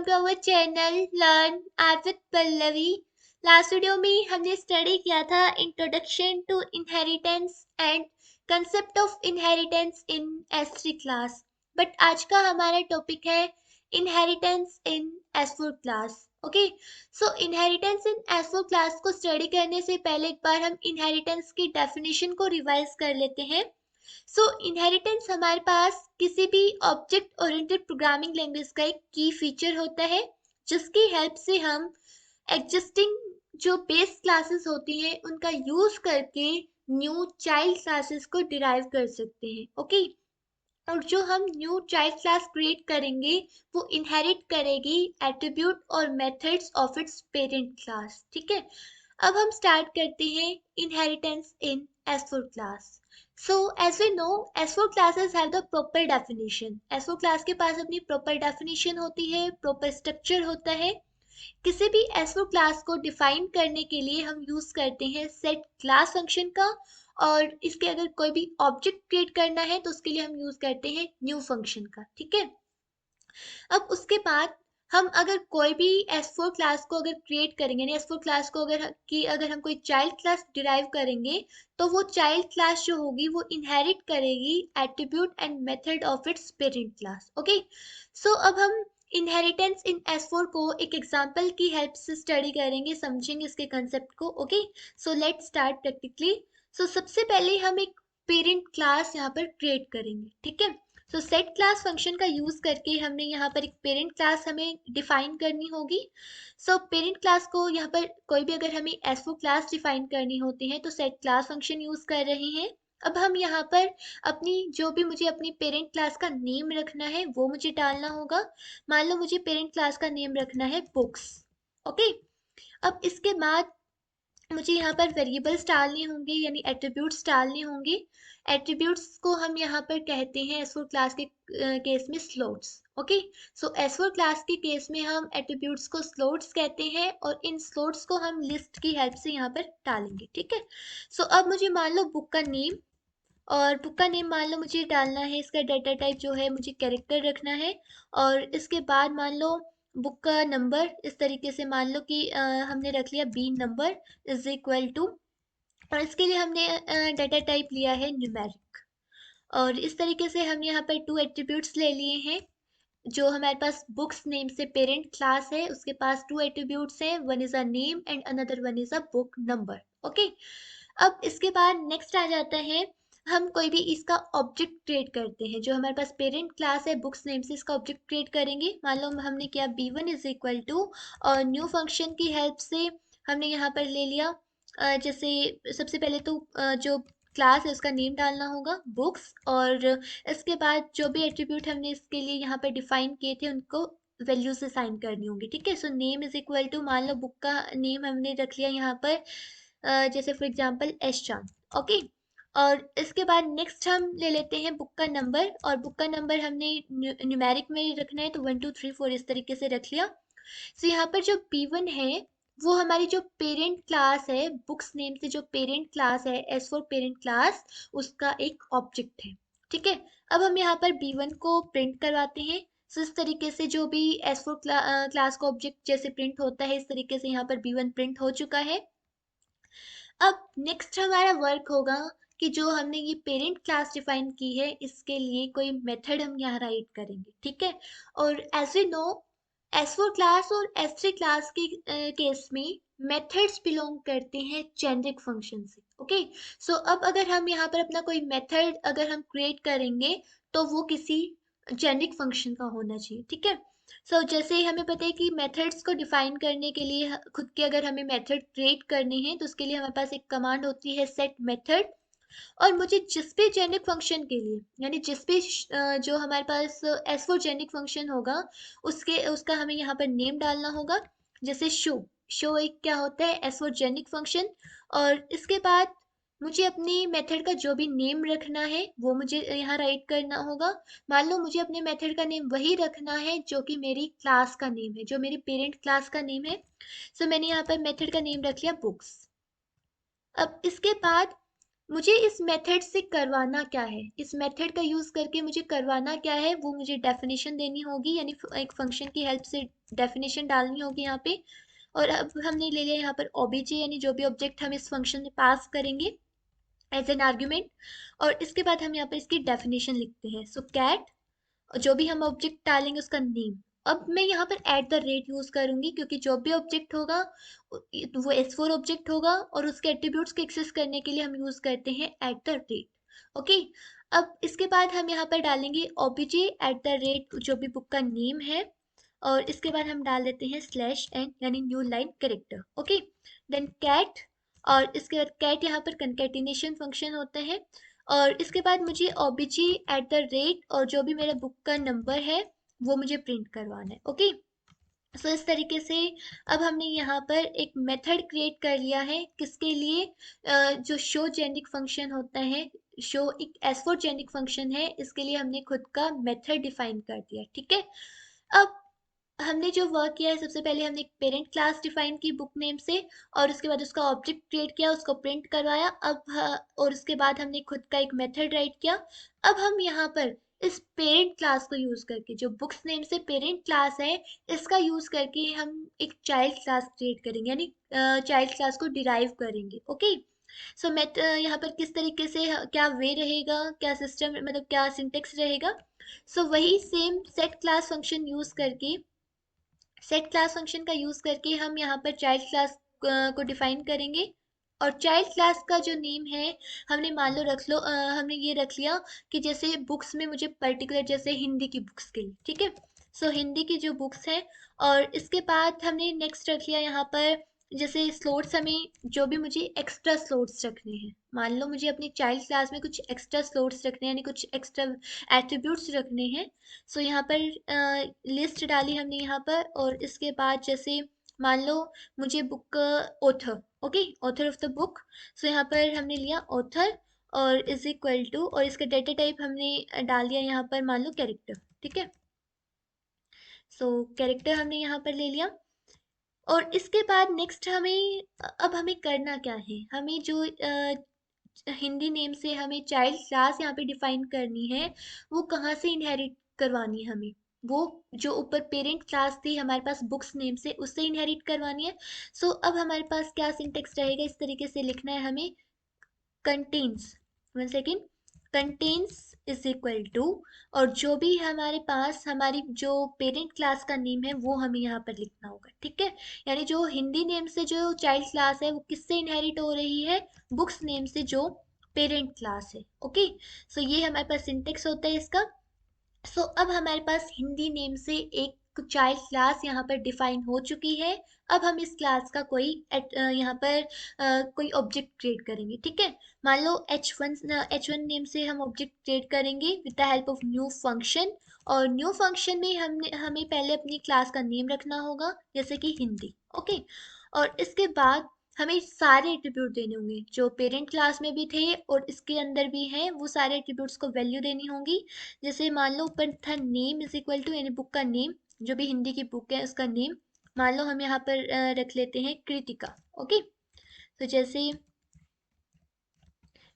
To our channel learn art with Pallavi. Last video में हमने study किया था introduction to inheritance and concept of inheritance in S3 class. But आज का हमारा टॉपिक है inheritance in S4 class. Okay, so inheritance in S4 class को study करने से पहले एक बार हम इनहेरिटेंस की डेफिनेशन को रिवाइज कर लेते हैं। सो इनहेरिटेंस हमारे पास किसी भी ऑब्जेक्ट ओरिएंटेड प्रोग्रामिंग लैंग्वेज का एक की फीचर होता है जिसकी हेल्प से हम एग्जिस्टिंग जो बेस क्लासेस होती हैं उनका यूज करके न्यू चाइल्ड क्लासेस को डिराइव कर सकते हैं। ओके, और जो हम न्यू चाइल्ड क्लास क्रिएट करेंगे वो इनहेरिट करेगी एट्रीब्यूट और methods of its parent class. ठीक है, अब हम स्टार्ट करते हैं inheritance in S4 class. So as we know S4 classes have the proper definition. S4 class के पास अपनी प्रॉपर डेफिनेशन होती है, प्रॉपर स्ट्रक्चर होता है। किसी भी S4 क्लास को डिफाइन करने के लिए हम यूज करते हैं सेट क्लास फंक्शन का, और इसके अगर कोई भी ऑब्जेक्ट क्रिएट करना है तो उसके लिए हम यूज करते हैं न्यू फंक्शन का। ठीक है, अब उसके बाद हम अगर कोई भी S4 क्लास को अगर क्रिएट करेंगे, यानी S4 क्लास को अगर हम कोई चाइल्ड क्लास डिराइव करेंगे तो वो चाइल्ड क्लास जो होगी वो इनहेरिट करेगी attribute and method of its parent class. Okay, so अब हम इनहेरिटेंस इन S4 को एक एग्जांपल की हेल्प से स्टडी करेंगे, समझेंगे इसके कंसेप्ट को। Okay, so let's start practically. So सबसे पहले हम एक पेरेंट क्लास यहाँ पर क्रिएट करेंगे। ठीक है, सो सेट क्लास फंक्शन का यूज करके हमने यहाँ पर एक पेरेंट क्लास हमें डिफाइन करनी होगी। सो पेरेंट क्लास को यहाँ पर कोई भी अगर हमें S4 क्लास डिफाइन करनी होती है तो सेट क्लास फंक्शन यूज कर रहे हैं। अब हम यहाँ पर अपनी जो भी मुझे अपनी पेरेंट क्लास का नेम रखना है वो मुझे डालना होगा। मान लो मुझे पेरेंट क्लास का नेम रखना है बुक्स। ओके, अब इसके बाद मुझे यहाँ पर वेरिएबल्स डालने होंगे, यानी एट्रीब्यूट्स डालने होंगे। एट्रीब्यूट्स को हम यहाँ पर कहते हैं S4 क्लास के केस में स्लोट्स। ओके, सो S4 क्लास के केस में हम एट्रीब्यूट्स को स्लोट्स कहते हैं और इन स्लोट्स को हम लिस्ट की हेल्प से यहाँ पर डालेंगे। ठीक है, सो अब मुझे मान लो बुक का नेम, और बुक का नेम मान लो मुझे डालना है, इसका डाटा टाइप जो है मुझे कैरेक्टर रखना है। और इसके बाद मान लो बुक का नंबर, इस तरीके से मान लो कि हमने रख लिया B number is equal to, और इसके लिए हमने डाटा टाइप लिया है न्यूमेरिक। और इस तरीके से हमने यहाँ पर टू एट्रीब्यूट्स ले लिए हैं। जो हमारे पास बुक्स नेम से पेरेंट क्लास है उसके पास टू एट्रीब्यूट्स हैं, one is a name and another one is a book number. Okay, अब इसके बाद नेक्स्ट आ जाता है, हम कोई भी इसका ऑब्जेक्ट क्रिएट करते हैं। जो हमारे पास पेरेंट क्लास है बुक्स नेम से इसका ऑब्जेक्ट क्रिएट करेंगे। मान लो हमने किया b1 इज इक्वल टू, और न्यू फंक्शन की हेल्प से हमने यहाँ पर ले लिया जैसे सबसे पहले तो जो क्लास है उसका नेम डालना होगा बुक्स, और इसके बाद जो भी एट्रीब्यूट हमने इसके लिए यहाँ पर डिफाइन किए थे उनको वैल्यूज असाइन करनी होंगी। ठीक है, so name is equal to, मान लो बुक का नेम हमने रख लिया यहाँ पर जैसे फॉर एग्जांपल एश चांद। ओके, और इसके बाद नेक्स्ट हम ले लेते हैं बुक का नंबर, और बुक का नंबर हमने न्यूमेरिक में रखना है तो 1 2 3 4 इस तरीके से रख लिया। सो यहाँ पर जो P1 है वो हमारी जो पेरेंट क्लास है, बुक्स नेम से जो पेरेंट क्लास है S4 पेरेंट क्लास, उसका एक ऑब्जेक्ट है। ठीक है, अब हम यहाँ पर B1 को प्रिंट करवाते हैं। सो इस तरीके से जो भी S4 क्लास का ऑब्जेक्ट जैसे प्रिंट होता है इस तरीके से यहाँ पर B1 प्रिंट हो चुका है। अब नेक्स्ट हमारा वर्क होगा कि जो हमने ये पेरेंट क्लास डिफाइन की है इसके लिए कोई मेथड हम यहाँ राइट करेंगे। ठीक है, और as we know S4 class और S3 क्लास के केस में मेथड्स बिलोंग करते हैं जेनरिक फंक्शन से। ओके, सो अब अगर हम यहाँ पर अपना कोई मेथड अगर हम क्रिएट करेंगे तो वो किसी जेनरिक फंक्शन का होना चाहिए। ठीक है, सो जैसे हमें पता है कि मेथड्स को डिफाइन करने के लिए खुद के अगर हमें मेथड क्रिएट करने हैं तो उसके लिए हमारे पास एक कमांड होती है सेट मेथड। और मुझे जिस भी जेनिक फंक्शन के लिए, यानी जिस भी जो हमारे पास S4 जेनिक फंक्शन होगा उसका हमें यहाँ पर नेम डालना होगा। जैसे शो, शो एक क्या होता है S4 जेनिक फंक्शन। और इसके बाद मुझे अपनी मेथड का जो भी नेम रखना है वो मुझे यहाँ राइट करना होगा। मान लो मुझे अपने मेथड का नेम वही रखना है जो कि मेरी क्लास का नेम है, जो मेरी पेरेंट क्लास का नेम है। सो मैंने यहाँ पर मेथड का नेम रख लिया बुक्स। अब इसके बाद मुझे इस मेथड से करवाना क्या है, इस मेथड का यूज़ करके मुझे करवाना क्या है, वो मुझे डेफिनेशन देनी होगी, यानी एक फंक्शन की हेल्प से डेफिनेशन डालनी होगी यहाँ पे। और अब हमने ले लिया यहाँ पर ओबीजे, यानी जो भी ऑब्जेक्ट हम इस फंक्शन में पास करेंगे एज एन आर्ग्यूमेंट। और इसके बाद हम यहाँ पर इसकी डेफिनेशन लिखते हैं। सो कैट, जो भी हम ऑब्जेक्ट डालेंगे उसका नेम। अब मैं यहाँ पर एट द रेट यूज करूंगी, क्योंकि जो भी ऑब्जेक्ट होगा वो S4 ऑब्जेक्ट होगा, और उसके एट्रीब्यूट्स को एक्सेस करने के लिए हम यूज करते हैं एट द रेट। ओके। अब इसके बाद हम यहाँ पर डालेंगे ओबीजे एट द रेट जो भी बुक का नेम है, और इसके बाद हम डाल देते हैं स्लैश एन, यानी new line character. Okay. Then cat, और इसके बाद कैट यहाँ पर कंकेटिनेशन फंक्शन होता है। और इसके बाद मुझे ओबीजी एट द रेट और जो भी मेरा बुक का नंबर है वो मुझे प्रिंट करवाना है। ओके। सो इस तरीके से अब हमने यहाँ पर एक मेथड क्रिएट कर लिया है, किसके लिए, जो शो जेनिक फंक्शन होता है, शो एक S4 जेनिक फंक्शन है, इसके लिए हमने खुद का मेथड डिफाइन कर दिया। ठीक है। अब हमने जो वर्क किया है, सबसे पहले हमने एक पेरेंट क्लास डिफाइन की बुक नेम से, और उसके बाद उसका ऑब्जेक्ट क्रिएट किया, उसको प्रिंट करवाया। और उसके बाद हमने खुद का एक मेथड राइट किया। अब हम यहाँ पर इस पेरेंट क्लास को यूज करके, जो बुक्स नेम से पेरेंट क्लास है, इसका यूज करके हम एक चाइल्ड क्लास क्रिएट करेंगे, यानी चाइल्ड क्लास को डिराइव करेंगे। ओके। सो मैं यहाँ पर किस तरीके से क्या वे रहेगा, क्या सिस्टम, मतलब क्या सिंटेक्स रहेगा। सो वही same set class function use करके, सेट क्लास फंक्शन का यूज करके हम यहाँ पर चाइल्ड क्लास को डिफाइन करेंगे। और चाइल्ड क्लास का जो नेम है, हमने मान लो रख लो, हमने ये रख लिया कि जैसे बुक्स में मुझे पर्टिकुलर, जैसे हिंदी की बुक्स के लिए, ठीक है। सो हिंदी की जो बुक्स हैं, और इसके बाद हमने नेक्स्ट रख लिया यहाँ पर, जैसे स्लोट्स, हमें जो भी मुझे एक्स्ट्रा स्लोट्स रखने हैं, मान लो मुझे अपनी चाइल्ड क्लास में कुछ एक्स्ट्रा स्लोट्स रखने हैं, यानी कुछ एक्स्ट्रा एट्रीब्यूट्स रखने हैं। सो यहाँ पर लिस्ट डाली हमने यहाँ पर, और इसके बाद जैसे मान लो मुझे book author, okay, author of the book. So यहाँ पर हमने लिया ऑथर, और इज इक्वल टू, और इसका डेटा टाइप हमने डाल दिया यहाँ पर, मान लो कैरेक्टर। ठीक है। सो कैरेक्टर हमने यहाँ पर ले लिया। और इसके बाद नेक्स्ट हमें, अब हमें करना क्या है, हमें जो हिंदी नेम से हमें चाइल्ड क्लास यहाँ पे डिफाइन करनी है, वो कहाँ से इनहेरिट करवानी है हमें, वो जो ऊपर पेरेंट क्लास थी हमारे पास बुक्स नेम से, उससे इनहेरिट करवानी है। सो अब हमारे पास क्या सिंटेक्स रहेगा, इस तरीके से लिखना है हमें, contents, one second, contents is equal to, और जो भी हमारे पास हमारी जो पेरेंट क्लास का नेम है वो हमें यहाँ पर लिखना होगा। ठीक है। यानी जो हिंदी नेम से जो चाइल्ड क्लास है वो किससे इनहेरिट हो रही है, बुक्स नेम से जो पेरेंट क्लास है। ओके। सो ये हमारे पास सिंटेक्स होता है इसका। सो अब हमारे पास हिंदी नेम से एक चाइल्ड क्लास यहाँ पर डिफाइन हो चुकी है। अब हम इस क्लास का कोई यहाँ पर कोई ऑब्जेक्ट क्रिएट करेंगे। ठीक है। मान लो H1 नेम से हम ऑब्जेक्ट क्रिएट करेंगे with the help of new function. और न्यू फंक्शन में हमने हमें पहले अपनी क्लास का नेम रखना होगा, जैसे कि हिंदी। ओके। और इसके बाद हमें सारे एट्रीब्यूट देने होंगे जो पेरेंट क्लास में भी थे और इसके अंदर भी हैं, वो सारे एट्रीब्यूट्स को वैल्यू देनी होगी। जैसे मान लो ऊपर था नेम इज इक्वल टू, यानी बुक का नेम, जो भी हिंदी की बुक है उसका नेम। मान लो हम यहाँ पर रख लेते हैं कृतिका। ओके। तो जैसे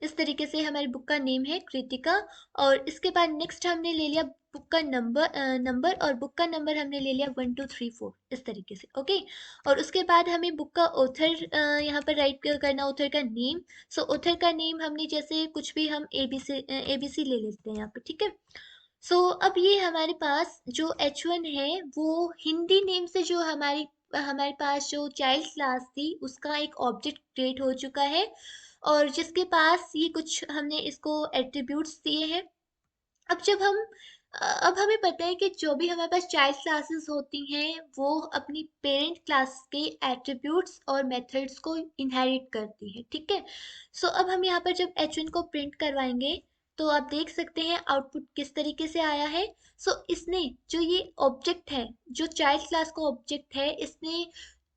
इस तरीके से हमारी बुक का नेम है कृतिका। और इसके बाद नेक्स्ट हमने ले लिया बुक का नंबर, और बुक का नंबर हमने ले लिया 1 2 3 4, इस तरीके से। ओके। और उसके बाद हमें बुक का ऑथर यहाँ पर राइट करना, ऑथर का नेम। सो ऑथर का नेम हमने जैसे कुछ भी हम ABC ले लेते हैं यहाँ पर। ठीक है। सो अब ये हमारे पास जो H1 है वो हिंदी नेम से जो हमारे पास जो चाइल्ड क्लास थी उसका एक ऑब्जेक्ट क्रिएट हो चुका है, और जिसके पास ये कुछ हमने इसको एट्रीब्यूट्स दिए हैं। अब जब हम अब हमें पता है कि जो भी हमारे पास चाइल्ड क्लासेस होती हैं वो अपनी पेरेंट क्लास के एट्रीब्यूट्स और मेथड्स को इनहेरिट करती हैं। ठीक है। सो अब हम यहाँ पर जब H1 को प्रिंट करवाएंगे, तो आप देख सकते हैं आउटपुट किस तरीके से आया है। सो इसने जो ये ऑब्जेक्ट है, जो चाइल्ड क्लास का ऑब्जेक्ट है, इसने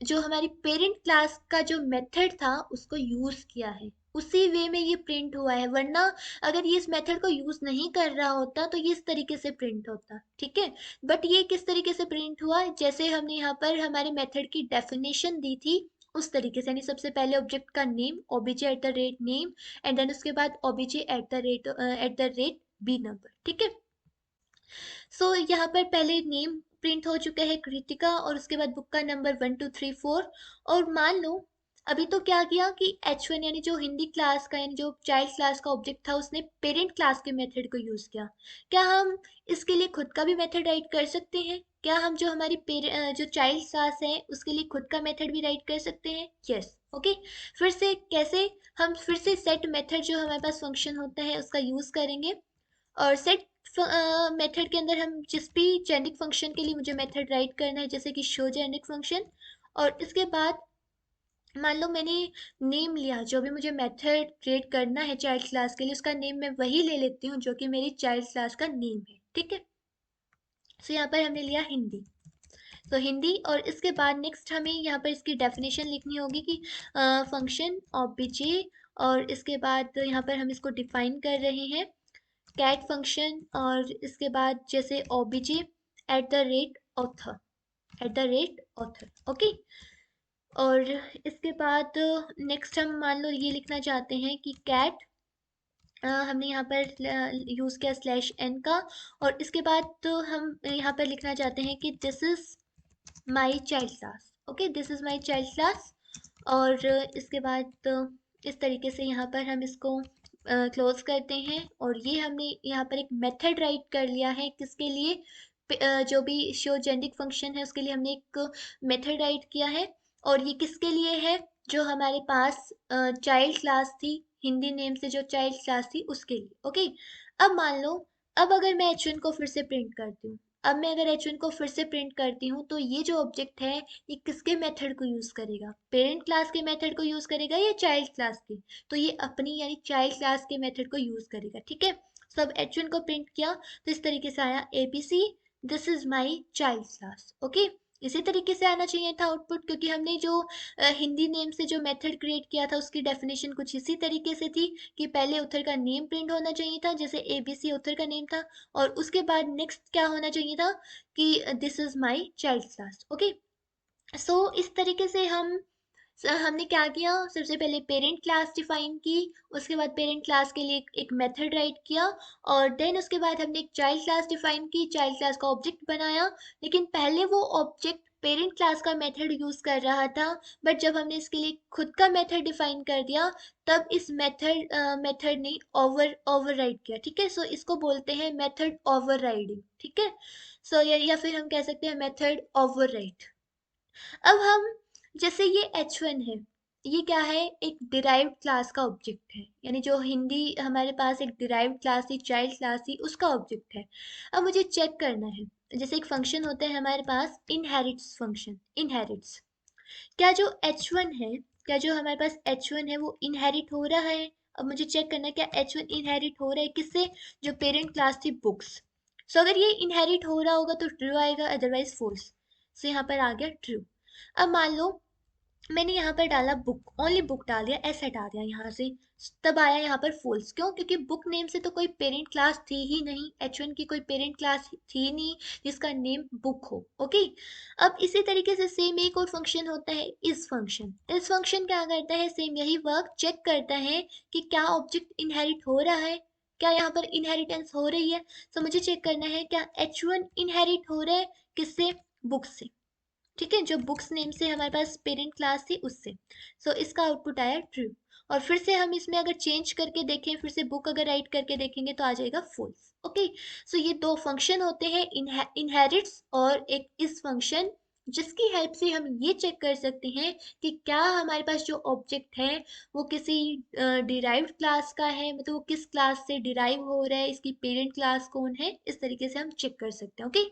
जो हमारी पेरेंट क्लास का जो मेथड था उसको यूज किया है, उसी वे में ये प्रिंट हुआ है। वरना अगर ये इस मेथड को यूज नहीं कर रहा होता तो ये इस तरीके से प्रिंट होता। ठीक है। बट ये किस तरीके से प्रिंट हुआ, जैसे हमने यहाँ पर हमारे मेथड की डेफिनेशन दी थी उस तरीके से, यानी सबसे पहले ऑब्जेक्ट का नेम obj@name एंड देन उसके बाद obj@the rate b नंबर, ठीक है। सो यहाँ पर पहले नेम प्रिंट हो चुका है कृतिका, और उसके बाद बुक का नंबर 1 2 3 4। और मान लो अभी तो क्या किया कि H1 यानी जो हिंदी क्लास का यानी जो चाइल्ड क्लास का ऑब्जेक्ट था उसने पेरेंट क्लास के मेथड को यूज किया। क्या हम इसके लिए खुद का भी मेथड राइट कर सकते हैं? क्या हम जो हमारी जो चाइल्ड क्लास है उसके लिए खुद का मेथड भी राइट कर सकते हैं? Yes, okay. फिर से कैसे? हम फिर से सेट मेथड जो हमारे पास फंक्शन होता है उसका यूज करेंगे, और सेट मेथड के अंदर हम जिस भी जेनेरिक फंक्शन के लिए मुझे मेथड राइट करना है, जैसे कि शो जेनेरिक फंक्शन, और इसके बाद मान लो मैंने नेम लिया, जो भी मुझे मेथड क्रिएट करना है चाइल्ड क्लास के लिए उसका नेम मैं वही ले लेती हूँ जो कि मेरी चाइल्ड क्लास का नेम है, ठीक है। सो यहाँ पर हमने लिया हिंदी, तो हिंदी, और इसके बाद नेक्स्ट हमें यहाँ पर इसकी डेफिनेशन लिखनी होगी कि फंक्शन ऑब्जे, और इसके बाद यहाँ पर हम इसको डिफाइन कर रहे हैं कैट फंक्शन, और इसके बाद जैसे obj @author, ओके। और इसके बाद नेक्स्ट हम मान लो ये लिखना चाहते हैं कि कैट, हमने यहाँ पर यूज़ किया /n का, और इसके बाद तो हम यहाँ पर लिखना चाहते हैं कि this is my child class, okay, this is my child class. और इसके बाद इस तरीके से यहाँ पर हम इसको क्लोज करते हैं, और ये हमने यहाँ पर एक मेथड राइट कर लिया है किसके लिए, जो भी शो जेनेरिक फंक्शन है उसके लिए हमने एक मेथड राइट किया है, और ये किसके लिए है, जो हमारे पास चाइल्ड क्लास थी, हिंदी नेम से जो चाइल्ड क्लास थी उसके लिए, ओके। अब मान लो, अब अगर मैं H1 को फिर से प्रिंट करती हूँ, अब मैं अगर H1 को फिर से प्रिंट करती हूँ तो ये जो ऑब्जेक्ट है ये किसके मेथड को यूज करेगा, पेरेंट क्लास के मेथड को यूज करेगा या चाइल्ड क्लास के? तो ये अपनी यानी चाइल्ड क्लास के मेथड को यूज करेगा, ठीक है। सब H1 को प्रिंट किया तो इस तरीके से आया ABC, this is my child class, okay. इसी तरीके से आना चाहिए था आउटपुट, क्योंकि हमने जो हिंदी नेम से जो मेथड क्रिएट किया था उसकी डेफिनेशन कुछ इसी तरीके से थी कि पहले ऑथर का नेम प्रिंट होना चाहिए था, जैसे ABC ऑथर का नेम था, और उसके बाद नेक्स्ट क्या होना चाहिए था कि this is my child class, okay. So इस तरीके से हमने क्या किया, सबसे पहले पेरेंट क्लास डिफाइन की, उसके बाद पेरेंट क्लास के लिए एक मेथड राइट किया, और देन उसके बाद हमने एक चाइल्ड क्लास डिफाइन की, चाइल्ड क्लास का ऑब्जेक्ट बनाया। लेकिन पहले वो ऑब्जेक्ट पेरेंट क्लास का मेथड यूज कर रहा था, बट जब हमने इसके लिए खुद का मेथड डिफाइन कर दिया तब इस मेथड ने ओवरराइड किया, ठीक है। सो इसको बोलते हैं मेथड ओवरराइडिंग, ठीक है। सो या फिर हम कह सकते हैं मेथड ओवरराइड। अब हम, जैसे ये H1 है, ये क्या है, एक डिराइव्ड क्लास का ऑब्जेक्ट है, यानी जो हिंदी हमारे पास एक डिराइव्ड क्लास थी, चाइल्ड क्लास थी, उसका ऑब्जेक्ट है। अब मुझे चेक करना है, जैसे एक फंक्शन होता है हमारे पास इनहेरिट्स फंक्शन, इनहेरिट्स, क्या जो H1 है, क्या जो हमारे पास H1 है वो इनहेरिट हो रहा है? अब मुझे चेक करना है क्या H1 इनहेरिट हो रहा है किससे, जो पेरेंट क्लास थी बुक्स। सो अगर ये इनहेरिट हो रहा होगा तो ट्रू आएगा, अदरवाइज फॉल्स। सो यहाँ पर आ गया ट्रू। अब मान लो मैंने यहाँ पर डाला बुक, ओनली बुक डाल दिया, ऐसे हटा दिया यहाँ से, तब आया यहाँ पर फॉल्स। क्यों? क्योंकि बुक नेम से तो कोई पेरेंट क्लास थी ही नहीं, H1 की कोई पेरेंट क्लास थी नहीं जिसका नेम बुक हो, ओके। अब इसी तरीके से सेम एक और फंक्शन होता है इस फंक्शन, इस फंक्शन क्या करता है, सेम यही वर्क चेक करता है कि क्या ऑब्जेक्ट इनहेरिट हो रहा है, क्या यहाँ पर इनहेरिटेंस हो रही है। तो मुझे चेक करना है क्या H1 इनहेरिट हो रहा है किससे, बुक से, ठीक है, जो बुक्स नेम से हमारे पास पेरेंट क्लास थी उससे। सो इसका आउटपुट आया ट्रू। और फिर से हम इसमें अगर चेंज करके देखें, फिर से बुक अगर राइट करके देखेंगे तो आ जाएगा फॉल्स, ओके। सो ये दो फंक्शन होते हैं, इनहेरिट्स और एक इस फंक्शन, जिसकी हेल्प से हम ये चेक कर सकते हैं कि क्या हमारे पास जो ऑब्जेक्ट है वो किसी डिराइव्ड क्लास का है, मतलब वो किस क्लास से डिराइव हो रहा है, इसकी पेरेंट क्लास कौन है, इस तरीके से हम चेक कर सकते हैं, ओके।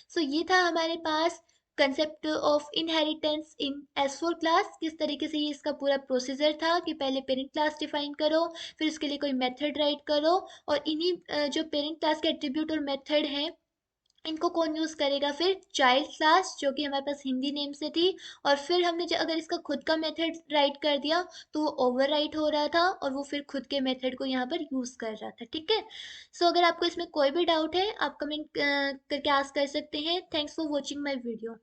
सो ये था हमारे पास concept of inheritance in S4 class, किस तरीके से ये इसका पूरा प्रोसीजर था कि पहले पेरेंट क्लास डिफाइन करो, फिर उसके लिए कोई मेथड राइट करो, और इन्हीं जो पेरेंट क्लास के एट्रीब्यूट और मेथड हैं इनको कौन यूज करेगा, फिर चाइल्ड क्लास जो कि हमारे पास हिंदी नेम से थी। और फिर हमने अगर इसका खुद का मेथड राइट कर दिया तो वो ओवर राइट हो रहा था, और वो फिर खुद के मेथड को यहाँ पर यूज कर रहा था, ठीक है। सो अगर आपको इसमें कोई भी डाउट है आप कमेंट करके आस्क कर सकते हैं। Thanks for watching my video.